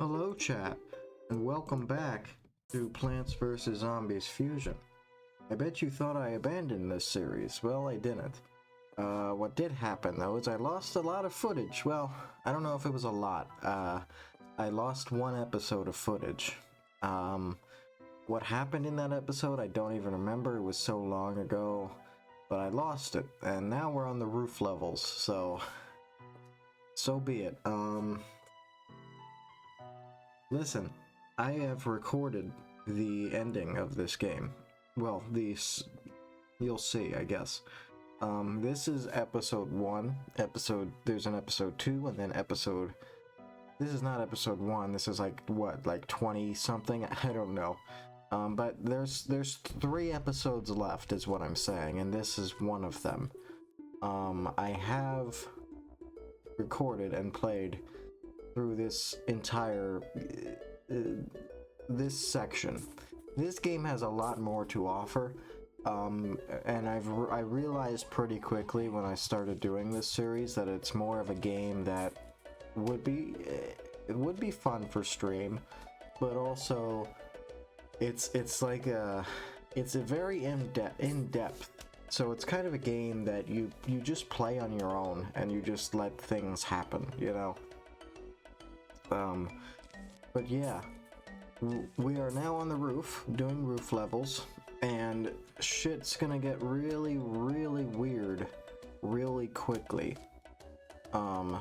Hello chat, and welcome back to Plants vs. Zombies Fusion. I bet you thought I abandoned this series. Well, I didn't. What did happen though is I lost a lot of footage. Well, I don't know if it was a lot. I lost one episode of footage. What happened in that episode, I don't even remember. It was so long ago, but I lost it. And now we're on the roof levels, so be it. Listen, I have recorded the ending of this game. Well, you'll see, I guess. This is episode 1. There's an episode 2, and then this is not episode 1, this is like 20 something? I don't know. But there's 3 episodes left is what I'm saying, and this is one of them. I have recorded and played through this entire this section. This game has a lot more to offer, and I realized pretty quickly when I started doing this series that it's more of a game that would be fun for stream, but also it's a very in-depth. So it's kind of a game that you just play on your own and you just let things happen, you know. But yeah, we are now on the roof doing roof levels, and shit's gonna get really, really weird really quickly. I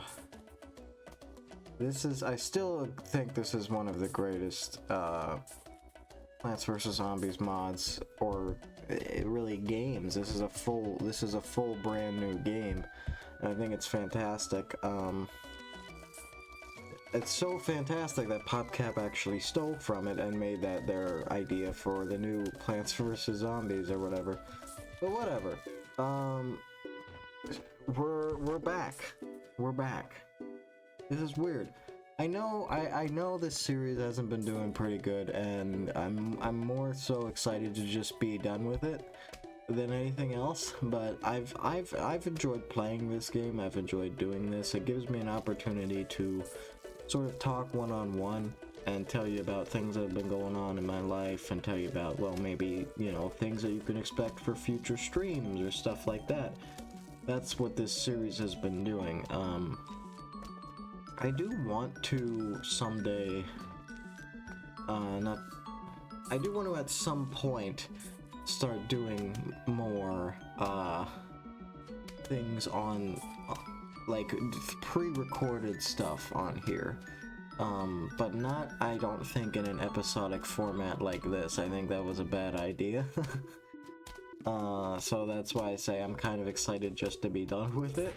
still think this is one of the greatest Plants vs. Zombies mods, or really games. This is a full brand new game, and I think it's fantastic. It's so fantastic that PopCap actually stole from it and made that their idea for the new Plants vs. Zombies or whatever. But whatever. We're back. We're back. This is weird. I know this series hasn't been doing pretty good, and I'm more so excited to just be done with it than anything else. But I've enjoyed playing this game. I've enjoyed doing this. It gives me an opportunity to sort of talk one-on-one and tell you about things that have been going on in my life, and tell you about, well, maybe, you know, things that you can expect for future streams or stuff like that. That's what this series has been doing. I do want to someday, I do want to at some point start doing more, things on, like, pre-recorded stuff on here. But not, I don't think, in an episodic format like this. I think that was a bad idea. So that's why I say I'm kind of excited just to be done with it.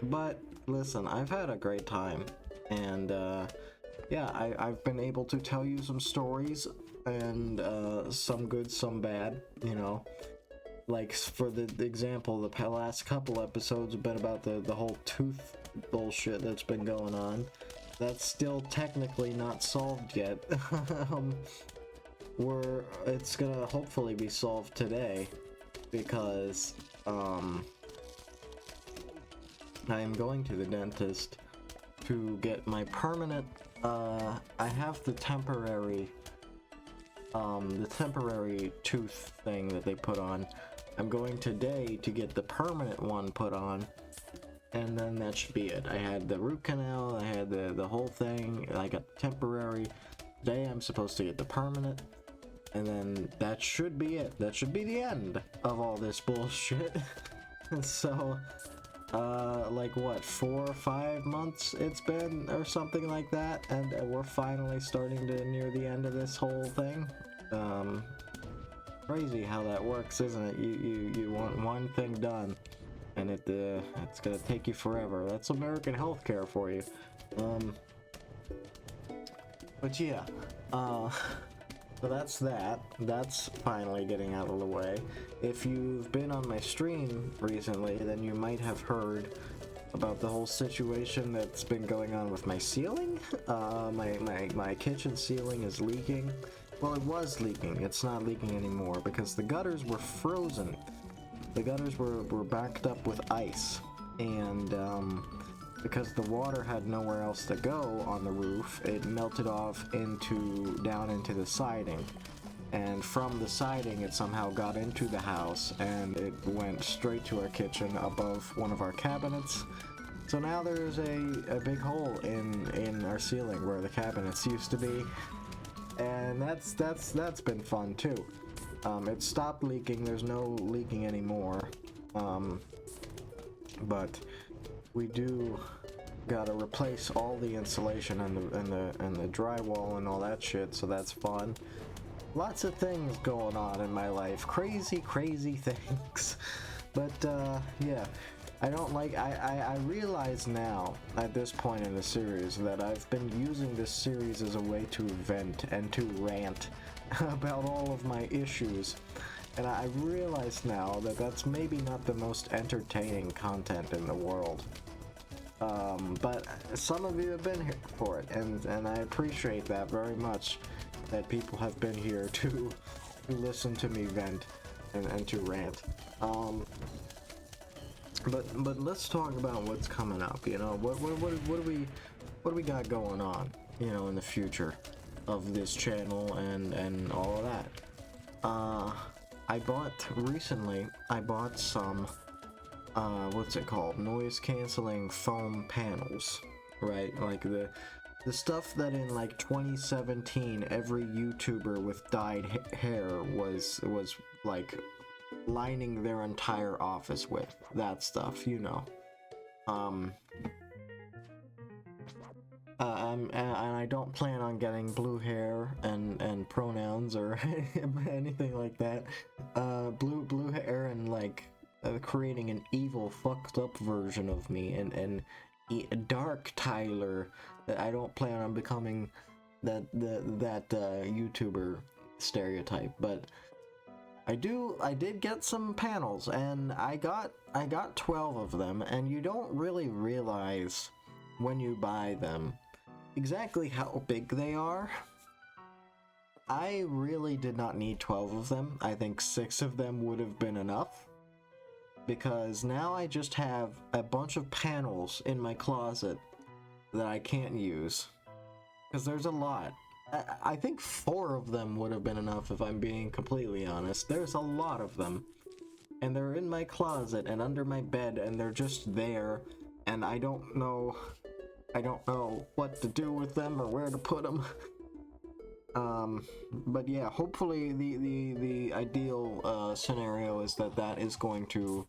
But listen, I've had a great time, and yeah, I've been able to tell you some stories, and some good, some bad, you know. Like, for the example, the last couple episodes have been about the whole tooth bullshit that's been going on. That's still technically not solved yet. It's gonna hopefully be solved today, because I am going to the dentist to get my permanent, I have the temporary tooth thing that they put on. I'm going today to get the permanent one put on, and then that should be it. I had the root canal, I had the whole thing, I got the temporary. Today I'm supposed to get the permanent, and then that should be it. That should be the end of all this bullshit. So, like what, 4 or 5 months it's been, or something like that, and we're finally starting to near the end of this whole thing. Crazy how that works, isn't it? You want one thing done, and it's gonna take you forever. That's American healthcare for you. But yeah, so that's that. That's finally getting out of the way. If you've been on my stream recently, then you might have heard about the whole situation that's been going on with my ceiling. My kitchen ceiling is leaking. Well, it was leaking. It's not leaking anymore because the gutters were frozen. The gutters were backed up with ice, and because the water had nowhere else to go on the roof, it melted off down into the siding. And from the siding, it somehow got into the house, and it went straight to our kitchen above one of our cabinets. So now there's a big hole in our ceiling where the cabinets used to be, and that's been fun too. It stopped leaking. There's no leaking anymore, but we do gotta replace all the insulation and the drywall and all that shit. So that's fun. Lots of things going on in my life. Crazy things. But, yeah. I realize now, at this point in the series, that I've been using this series as a way to vent and to rant about all of my issues. And I realize now that that's maybe not the most entertaining content in the world. But some of you have been here for it, and I appreciate that very much. That people have been here to listen to me vent and to rant. But let's talk about what's coming up. You know, what do we got going on? You know, in the future of this channel and all of that. I bought some what's it called? Noise canceling foam panels, right? Like the stuff that in like 2017 every YouTuber with dyed hair was like lining their entire office with. That stuff, you know. And I don't plan on getting blue hair and pronouns or anything like that. Blue hair and like creating an evil, fucked up version of me and Dark Tyler. I don't plan on becoming that YouTuber stereotype, but I did get some panels, and I got 12 of them, and you don't really realize when you buy them exactly how big they are. I really did not need 12 of them. I think 6 of them would have been enough, because now I just have a bunch of panels in my closet that I can't use, because there's a lot. I think 4 of them would have been enough, if I'm being completely honest. There's a lot of them, and they're in my closet and under my bed, and they're just there, and I don't know what to do with them or where to put them. But yeah, hopefully the ideal scenario is that is going to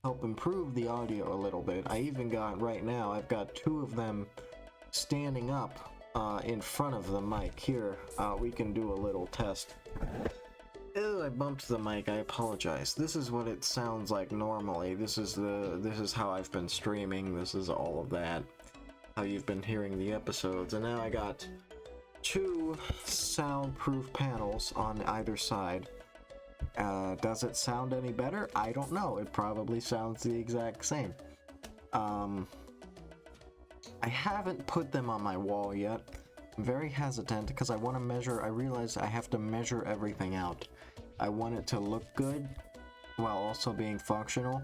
help improve the audio a little bit. I even got, right now, I've got 2 of them standing up in front of the mic. Here, we can do a little test. Ew, I bumped the mic, I apologize. This is what it sounds like normally. This is how I've been streaming, this is all of that. How you've been hearing the episodes, and now I got 2 soundproof panels on either side. Does it sound any better? I don't know. It probably sounds the exact same. I haven't put them on my wall yet. I'm very hesitant because I want to measure. I realize I have to measure everything out. I want it to look good while also being functional.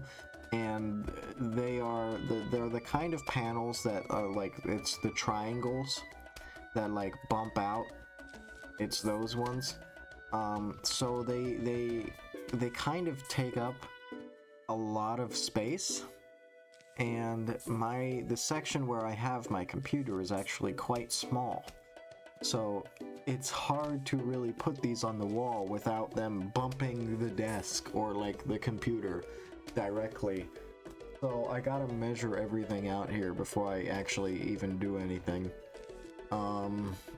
And they're the kind of panels that are like, it's the triangles that like bump out. It's those ones. So they kind of take up a lot of space, and the section where I have my computer is actually quite small. So it's hard to really put these on the wall without them bumping the desk or like the computer directly. So I gotta measure everything out here before I actually even do anything.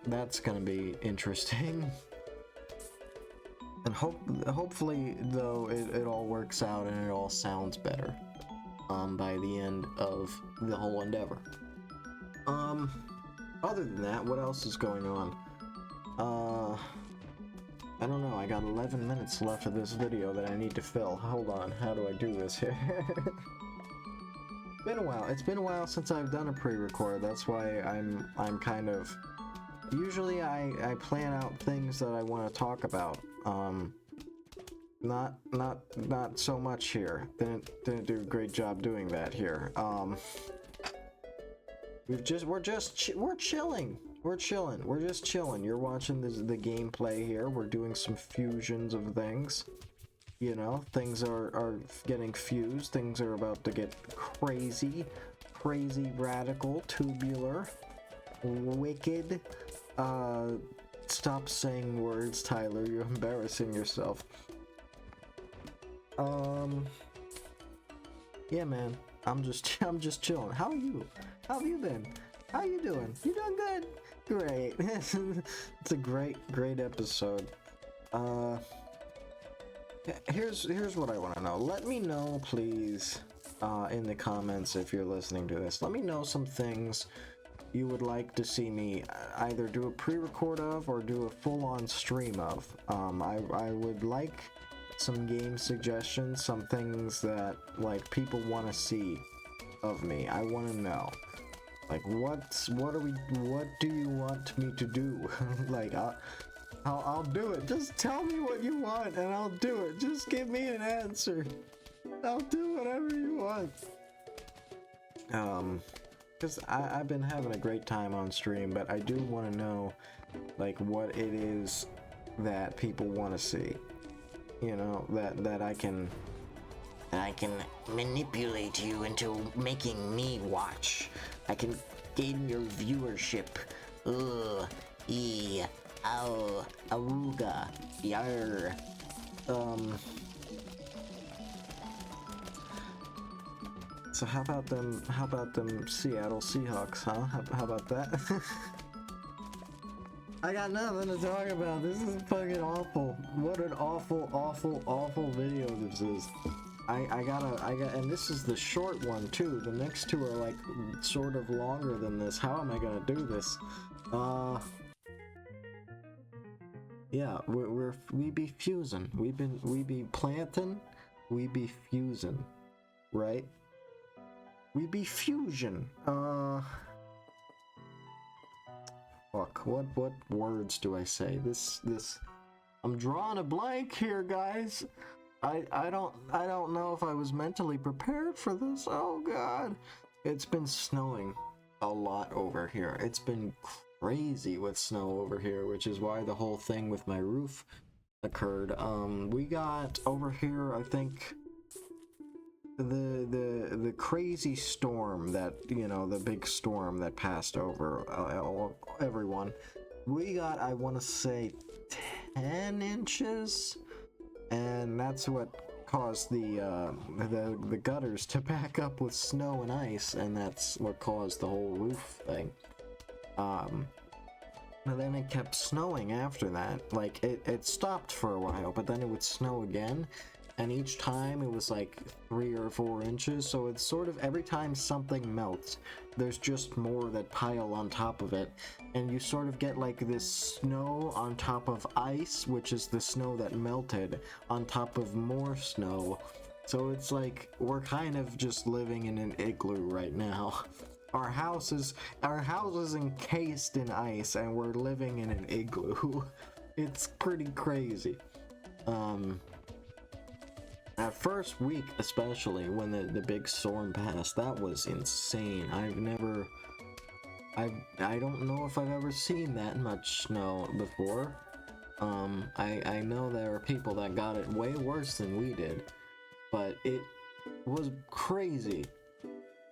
That's gonna be interesting. And hopefully, though, it all works out and it all sounds better by the end of the whole endeavor. Other than that, what else is going on? I don't know, I got 11 minutes left of this video that I need to fill. Hold on, how do I do this here? It's been a while since I've done a pre-record, that's why I'm kind of... Usually I plan out things that I want to talk about. Not so much here. Didn't do a great job doing that here. We're chilling. We're chilling. We're just chilling. You're watching the gameplay here. We're doing some fusions of things. You know, things are getting fused. Things are about to get crazy, radical, tubular, wicked. Stop saying words, Tyler. You're embarrassing yourself. Yeah, man. I'm just chilling. How are you? How have you been? How you doing? You doing good? Great. It's a great episode. Here's what I want to know. Let me know, please, in the comments if you're listening to this. Let me know some things you would like to see me either do a pre-record of or do a full-on stream of. I would like some game suggestions, some things that like people want to see of me. I want to know, like, what do you want me to do? Like, I'll do it. Just tell me what you want and I'll do it. Just give me an answer. I'll do whatever you want. Because I've been having a great time on stream, but I do want to know, like, what it is that people want to see. You know, that I can manipulate you into making me watch. I can gain your viewership. Ugh, ow, awooga, yar. So how about them Seattle Seahawks, huh? How about that? I got nothing to talk about. This is fucking awful. What an awful video this is. And this is the short one too. The next two are like sort of longer than this. How am I gonna do this? Yeah, we be fusing. We be planting. We be fusing, right? We be fusion. Fuck. What words do I say? This. I'm drawing a blank here, guys. I don't know if I was mentally prepared for this. Oh god. It's been snowing a lot over here. It's been crazy with snow over here, which is why the whole thing with my roof occurred. We got over here, I think, the crazy storm that, you know, the big storm that passed over everyone. We got, I want to say, 10 inches, and that's what caused the gutters to back up with snow and ice, and that's what caused the whole roof thing. And then it kept snowing after that. Like, it stopped for a while, but then it would snow again, and each time it was like 3 or 4 inches, so it's sort of every time something melts, there's just more that pile on top of it, and you sort of get like this snow on top of ice, which is the snow that melted, on top of more snow. So it's like, we're kind of just living in an igloo right now. Our house is encased in ice, and we're living in an igloo. It's pretty crazy. That first week, especially, when the big storm passed, that was insane. I don't know if I've ever seen that much snow before. I know there are people that got it way worse than we did, but it was crazy.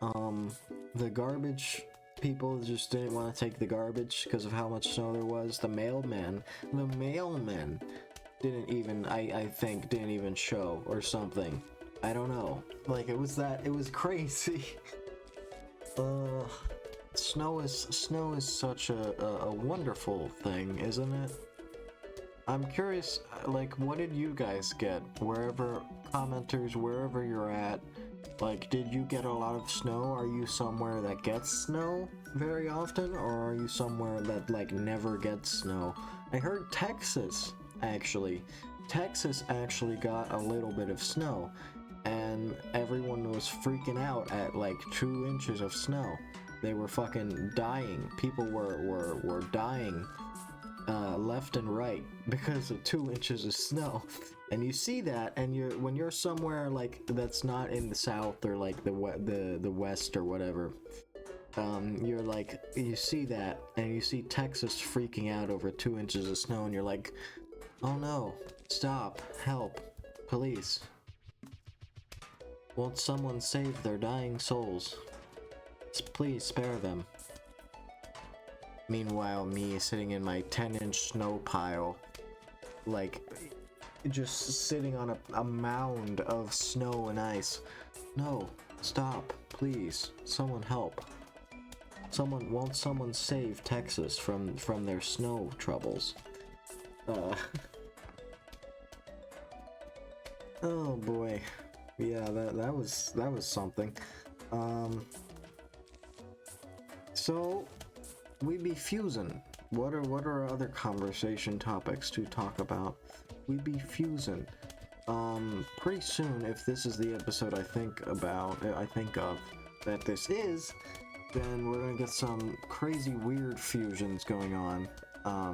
The garbage people just didn't want to take the garbage because of how much snow there was. The mailmen didn't even, I think, didn't even show or something. I don't know. Like, it was crazy. Snow is such a wonderful thing, isn't it? I'm curious, like, what did you guys get? Wherever, commenters, wherever you're at, like, did you get a lot of snow? Are you somewhere that gets snow very often, or are you somewhere that, like, never gets snow? I heard Texas actually got a little bit of snow, and everyone was freaking out at like 2 inches of snow. They were fucking dying. People were dying left and right because of 2 inches of snow. And you see that, and when you're somewhere like that's not in the south or like the west or whatever, you're like, you see that, and you see Texas freaking out over 2 inches of snow, and you're like, oh no, stop, help, police. Won't someone save their dying souls? Please spare them. Meanwhile, me sitting in my 10-inch snow pile, like, just sitting on a mound of snow and ice. No, stop, please, someone help. Won't someone save Texas from their snow troubles? Oh boy. Yeah, that was something. So we be fusing. What are other conversation topics to talk about? We be fusing. Pretty soon, if this is the episode I think of that this is, then we're gonna get some crazy weird fusions going on.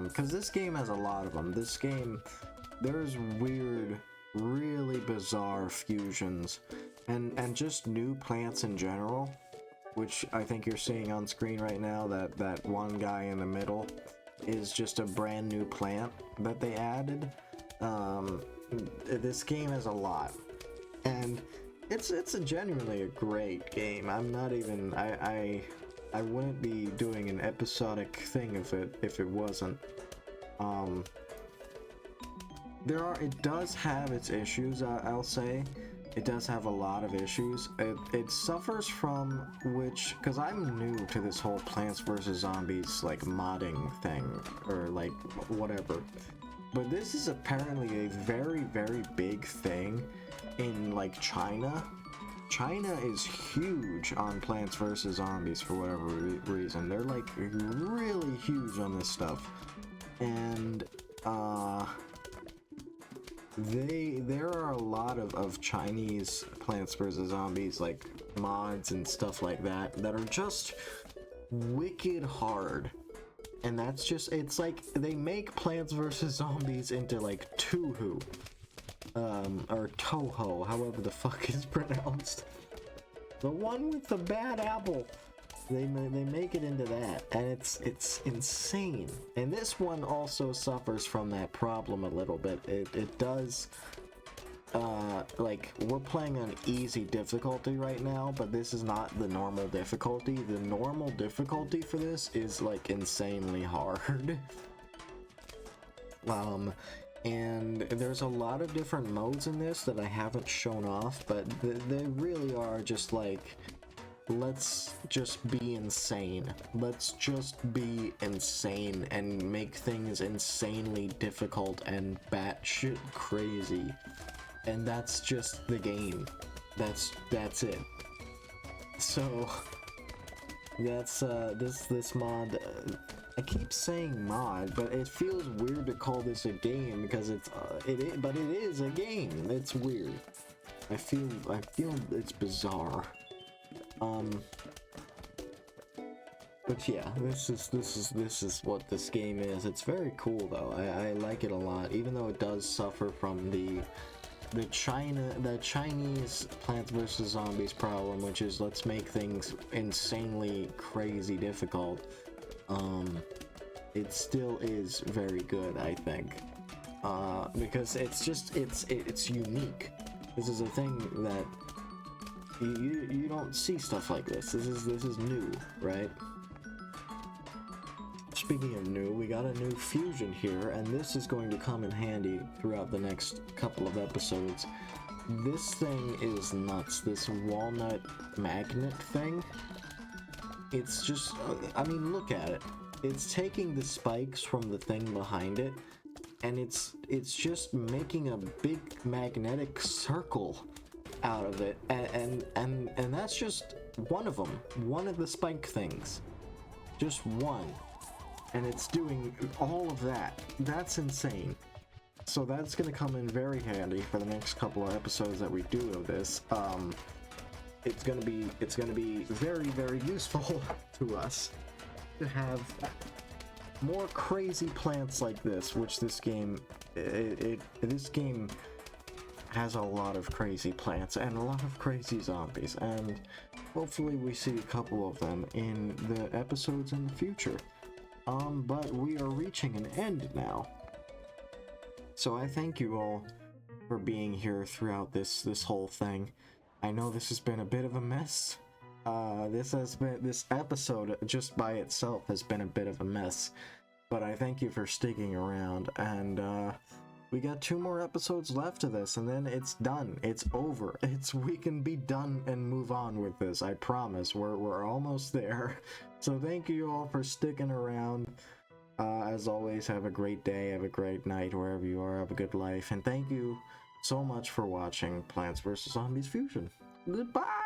Because this game has a lot of them. This game, there's weird, really bizarre fusions, and just new plants in general, which I think you're seeing on screen right now. That one guy in the middle is just a brand new plant that they added. This game has a lot, and it's genuinely a great game. I'm not even, I wouldn't be doing an episodic thing if it wasn't. It does have its issues, I'll say. It does have a lot of issues. It suffers from because I'm new to this whole Plants vs. Zombies, like, modding thing, or, like, whatever. But this is apparently a very, very big thing in, like, China. China is huge on Plants vs. Zombies for whatever reason. They're, like, really huge on this stuff. And, there are a lot of Chinese Plants vs. Zombies, like, mods and stuff like that are just wicked hard. And that's just, it's like, they make Plants vs. Zombies into, like, Touhou. Or Toho, however the fuck is pronounced. The one with the bad apple. They make it into that, and it's insane. And this one also suffers from that problem a little bit. It does, like, we're playing on easy difficulty right now, but this is not the normal difficulty. The normal difficulty for this is, like, insanely hard. And there's a lot of different modes in this that I haven't shown off, but they really are just like, let's just be insane. Let's just be insane and make things insanely difficult and batshit crazy. And that's just the game. That's it. So that's this mod. I keep saying mod, but it feels weird to call this a game because but it is a game. It's weird. I feel it's bizarre. But yeah, this is what this game is. It's very cool though. I like it a lot, even though it does suffer from the Chinese Plants vs. Zombies problem, which is let's make things insanely crazy difficult. It still is very good, I think, because it's unique. This is a thing that you don't see stuff like this. This is new, right? Speaking of new, we got a new fusion here, and this is going to come in handy throughout the next couple of episodes. This thing is nuts. This walnut magnet thing. It's just, I mean, look at it. It's taking the spikes from the thing behind it, and it's just making a big magnetic circle out of it, and that's just one of them. One of the spike things. Just one. And it's doing all of that. That's insane. So that's gonna come in very handy for the next couple of episodes that we do of this. It's gonna be very, very useful to us to have more crazy plants like this, which this game has a lot of crazy plants and a lot of crazy zombies, and hopefully we see a couple of them in the episodes in the future. But we are reaching an end now. So I thank you all for being here throughout this whole thing. I know this has been a bit of a mess. This episode just by itself has been a bit of a mess. But I thank you for sticking around, and we got 2 more episodes left of this, and then it's done. It's over. We can be done and move on with this. I promise. We're almost there. So thank you all for sticking around. As always, have a great day, have a great night, wherever you are, have a good life, and thank you so much for watching Plants vs. Zombies Fusion. Goodbye!